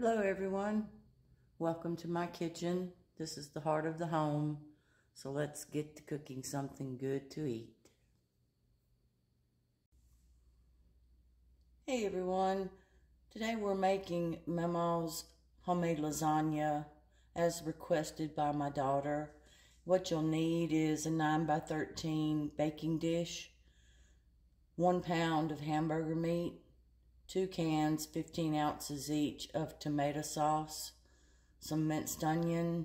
Hello everyone, welcome to my kitchen. This is the heart of the home, so let's get to cooking something good to eat. Hey everyone, today we're making Mamaw's homemade lasagna as requested by my daughter. What you'll need is a 9 by 13 baking dish, 1 pound of hamburger meat, 2 cans, 15 ounces each of tomato sauce, some minced onion,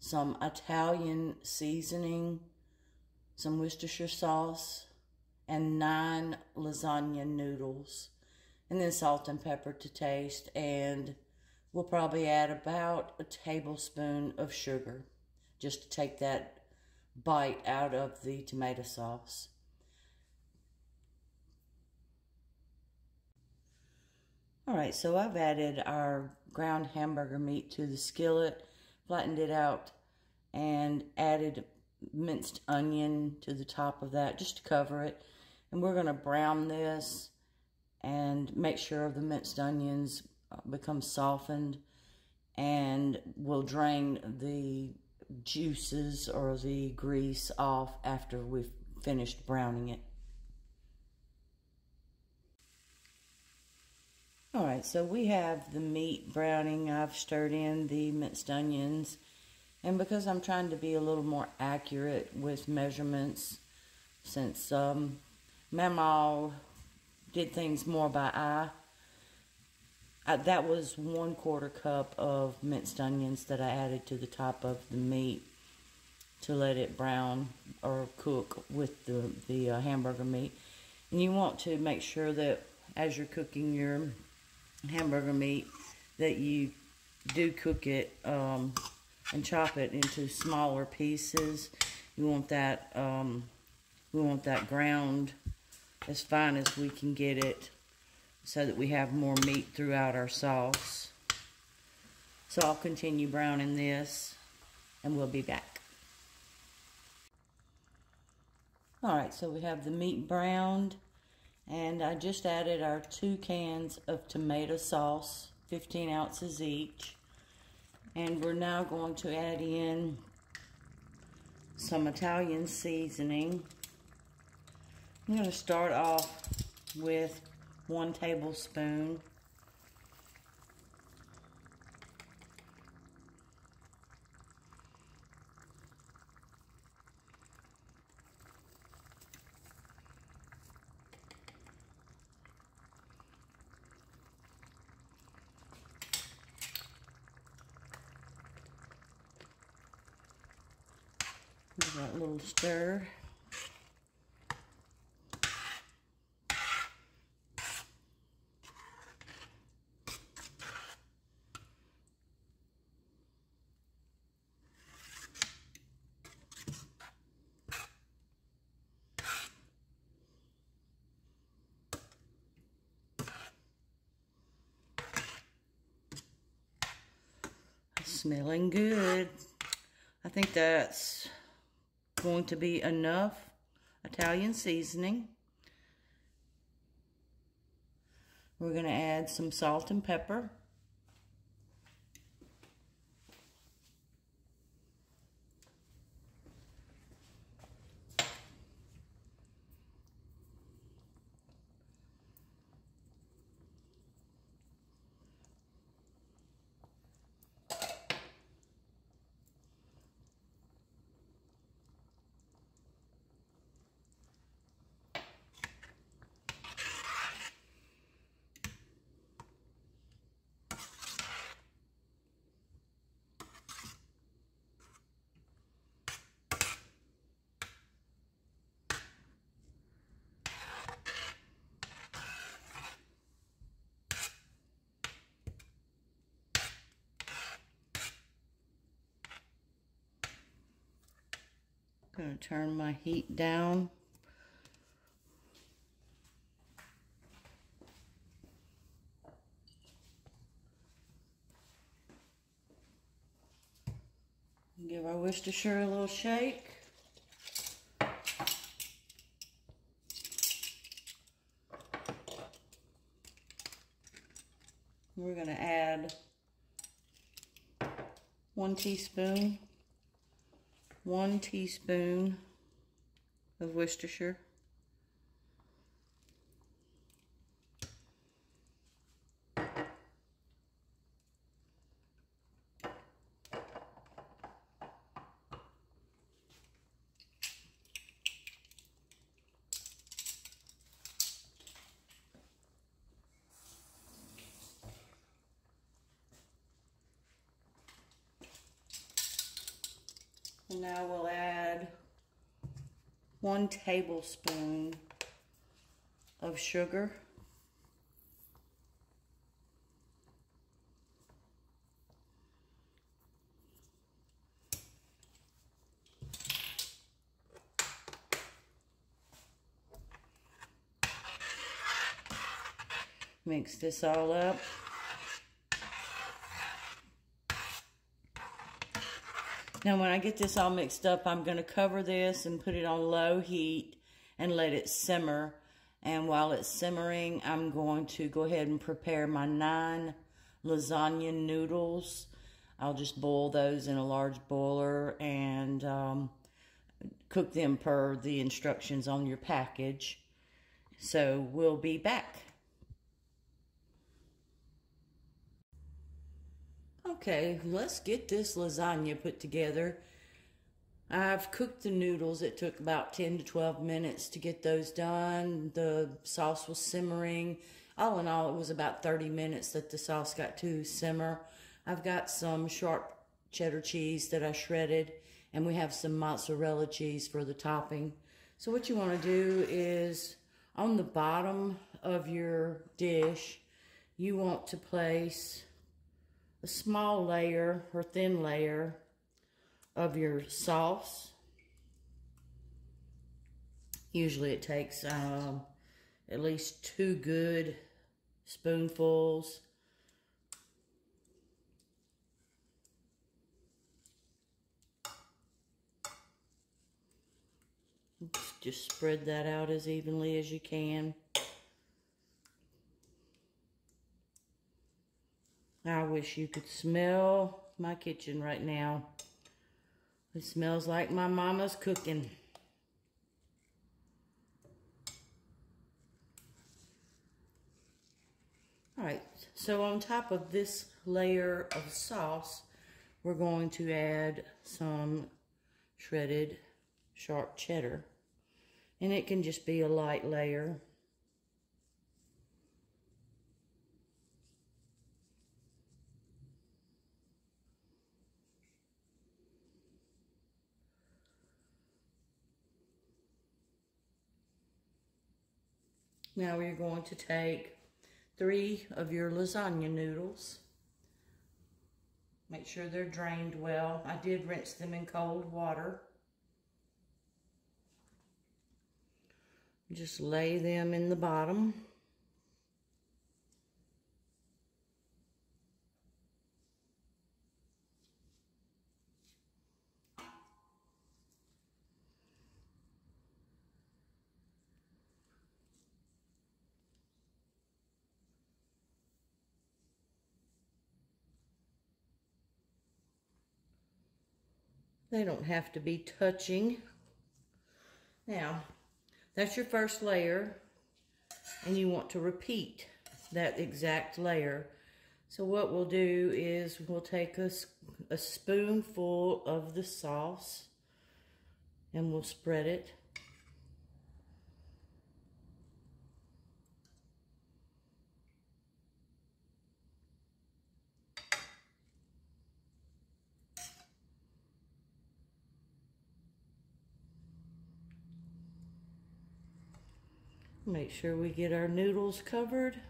some Italian seasoning, some Worcestershire sauce, and 9 lasagna noodles, and then salt and pepper to taste, and we'll probably add about a tablespoon of sugar just to take that bite out of the tomato sauce. Alright, so I've added our ground hamburger meat to the skillet, flattened it out, and added minced onion to the top of that just to cover it. And we're going to brown this and make sure the minced onions become softened, and we'll drain the juices or the grease off after we've finished browning it. Alright, so we have the meat browning. I've stirred in the minced onions, and because I'm trying to be a little more accurate with measurements, since Mamaw did things more by eye, that was 1/4 cup of minced onions that I added to the top of the meat to let it brown or cook with the hamburger meat. And you want to make sure that as you're cooking your hamburger meat that you do cook it and chop it into smaller pieces. We want that ground as fine as we can get it so that we have more meat throughout our sauce. So I'll continue browning this and we'll be back. Alright, so we have the meat browned, and I just added our 2 cans of tomato sauce, 15 ounces each. And we're now going to add in some Italian seasoning. I'm going to start off with 1 tablespoon. Give that a little stir. Smelling good. I think that's going to be enough Italian seasoning. We're going to add some salt and pepper. I'm going to turn my heat down. Give our Worcestershire a little shake. We're going to add 1 teaspoon of Worcestershire. And now we'll add 1 tablespoon of sugar. Mix this all up. Now when I get this all mixed up, I'm going to cover this and put it on low heat and let it simmer. And while it's simmering, I'm going to go ahead and prepare my 9 lasagna noodles. I'll just boil those in a large boiler and cook them per the instructions on your package. So we'll be back. Okay, let's get this lasagna put together. I've cooked the noodles. It took about 10 to 12 minutes to get those done. The sauce was simmering. All in all, it was about 30 minutes that the sauce got to simmer. I've got some sharp cheddar cheese that I shredded, and we have some mozzarella cheese for the topping. So what you want to do is, on the bottom of your dish, you want to place a small layer or thin layer of your sauce. Usually it takes at least 2 good spoonfuls. Just spread that out as evenly as you can. I wish you could smell my kitchen right now. It smells like my mama's cooking. Alright, so on top of this layer of sauce, we're going to add some shredded sharp cheddar. And it can just be a light layer. Now we're going to take 3 of your lasagna noodles. Make sure they're drained well. I did rinse them in cold water. Just lay them in the bottom. They don't have to be touching. Now, that's your first layer, and you want to repeat that exact layer. So what we'll do is we'll take a spoonful of the sauce and we'll spread it. Make sure we get our noodles covered.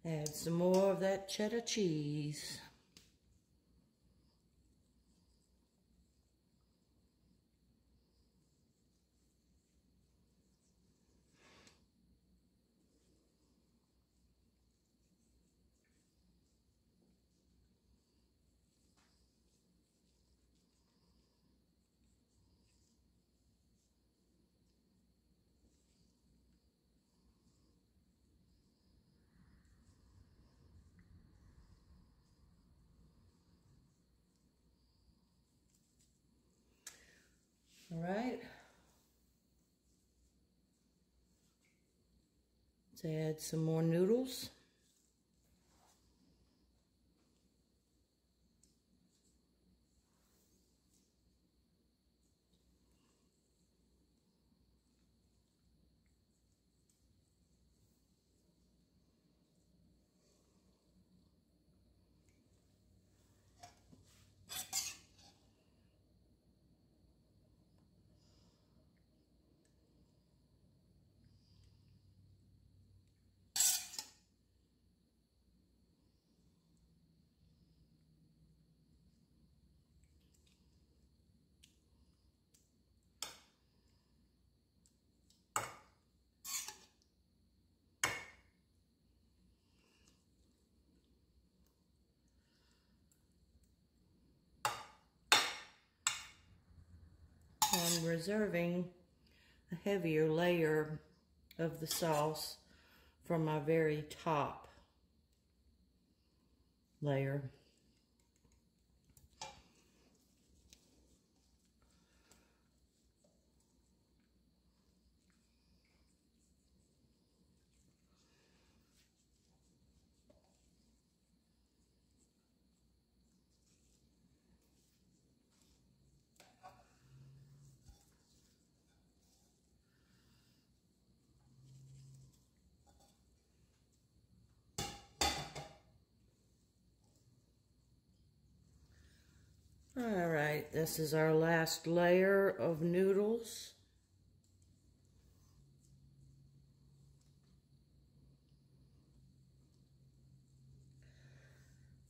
Add some more of that cheddar cheese. All right. Let's add some more noodles. I'm reserving a heavier layer of the sauce from my very top layer. All right, this is our last layer of noodles.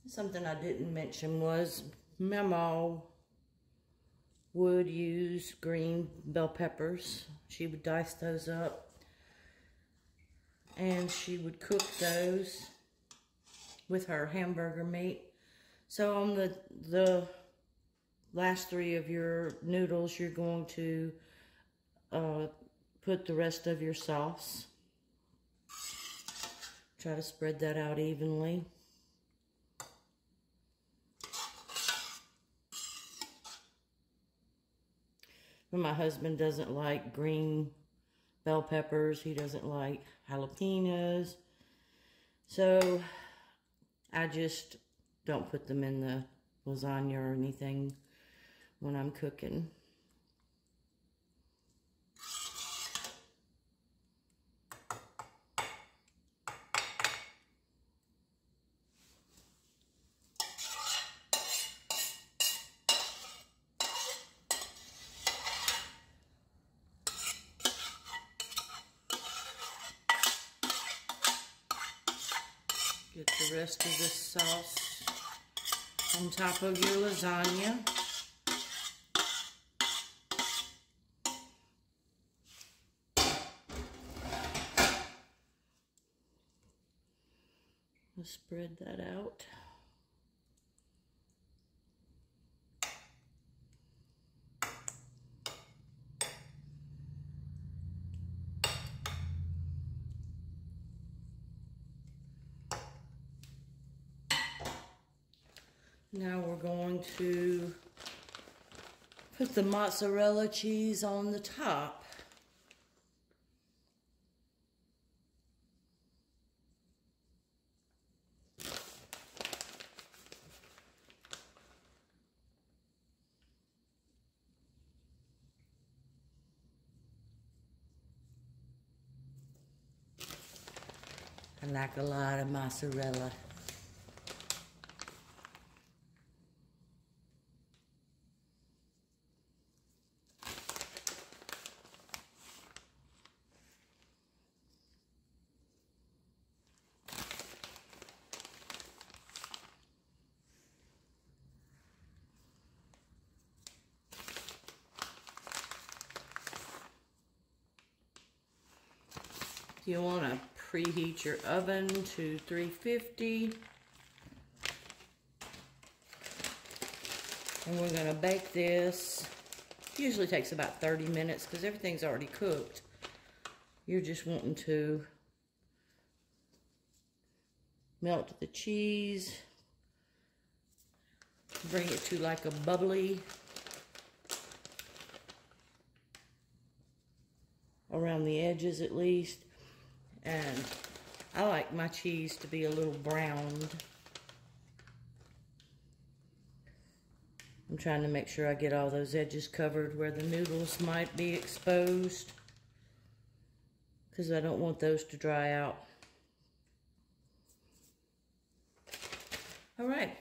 Something I didn't mention was Mamaw would use green bell peppers. She would dice those up and she would cook those with her hamburger meat. So on the last three of your noodles, you're going to put the rest of your sauce. Try to spread that out evenly. But my husband doesn't like green bell peppers. He doesn't like jalapenos. So I just don't put them in the lasagna or anything when I'm cooking. Get the rest of this sauce on top of your lasagna. Let's spread that out. Now we're going to put the mozzarella cheese on the top. I like a lot of mozzarella. You want to preheat your oven to 350. And we're going to bake this. Usually takes about 30 minutes because everything's already cooked. You're just wanting to melt the cheese. Bring it to like a bubbly around the edges at least. And I like my cheese to be a little browned. I'm trying to make sure I get all those edges covered where the noodles might be exposed, because I don't want those to dry out. All right.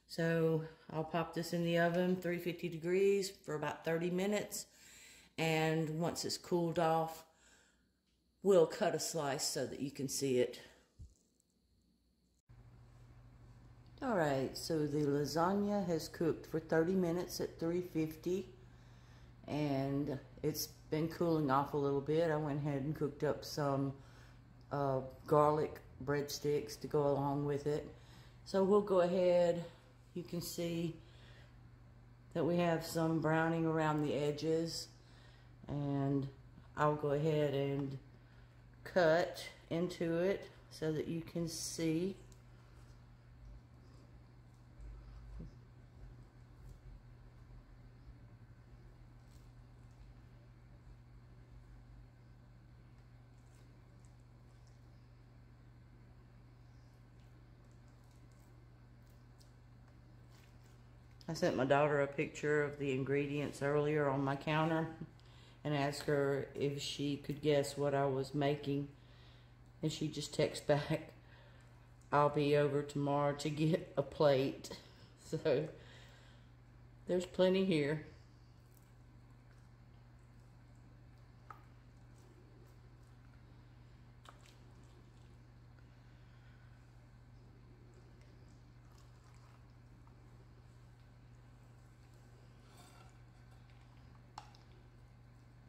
So I'll pop this in the oven, 350 degrees for about 30 minutes. And once it's cooled off, we'll cut a slice so that you can see it. All right, so the lasagna has cooked for 30 minutes at 350, and it's been cooling off a little bit. I went ahead and cooked up some garlic breadsticks to go along with it. So we'll go ahead. You can see that we have some browning around the edges, and I'll go ahead and cut into it so that you can see. I sent my daughter a picture of the ingredients earlier on my counter and asked her if she could guess what I was making. And she just texted back, "I'll be over tomorrow to get a plate." So there's plenty here.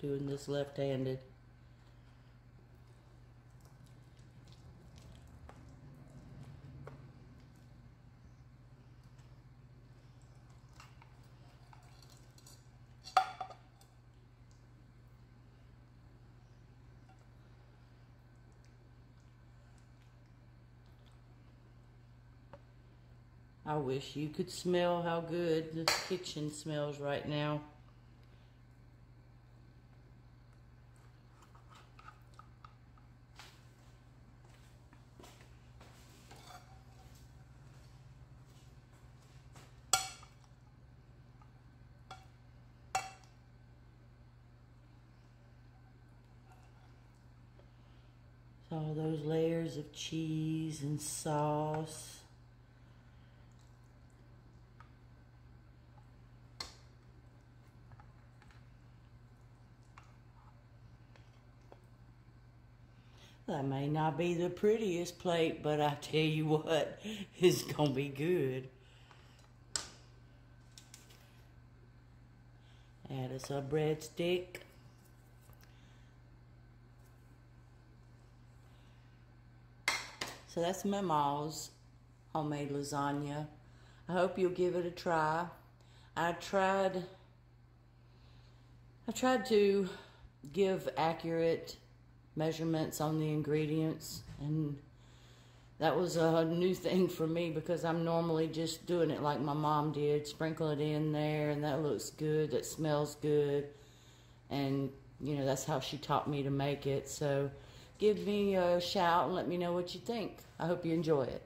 Doing this left-handed. I wish you could smell how good the kitchen smells right now. All those layers of cheese and sauce. That may not be the prettiest plate, but I tell you what, it's gonna be good. Add us a breadstick. So that's Mamaw's homemade lasagna. I hope you'll give it a try. I tried to give accurate measurements on the ingredients, and that was a new thing for me because I'm normally just doing it like my mom did, sprinkle it in there, and that looks good, that smells good, and you know, that's how she taught me to make it. So give me a shout and let me know what you think. I hope you enjoy it.